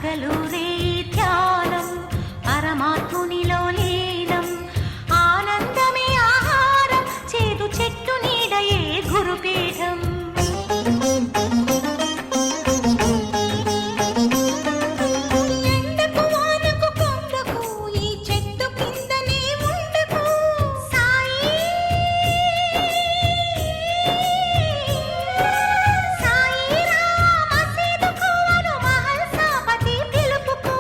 పగలూరే ధ్యానం పరమాత్మునిలో లీనం ఆనందమే ఆహారం చేదు చెట్టు నీడయే గురుపీఠం ఎండకు వానకు కొండకు ఈ చెట్టు కిందనే ఉండకు సాయి సాయి మసీదుకు అను మహల్ సాపతి పిలుపుకు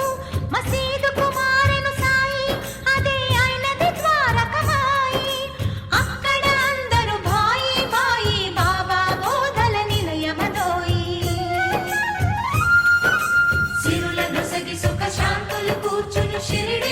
మసీదుకు మారెను సాయి అదే అయినది ద్వారకమాయి అక్కడ అందరూ భాయి భాయి బాబా బోధల నిలయమదోయి సిరుల నొసగి సుఖ శాంతులు కూర్చుని షిరిడి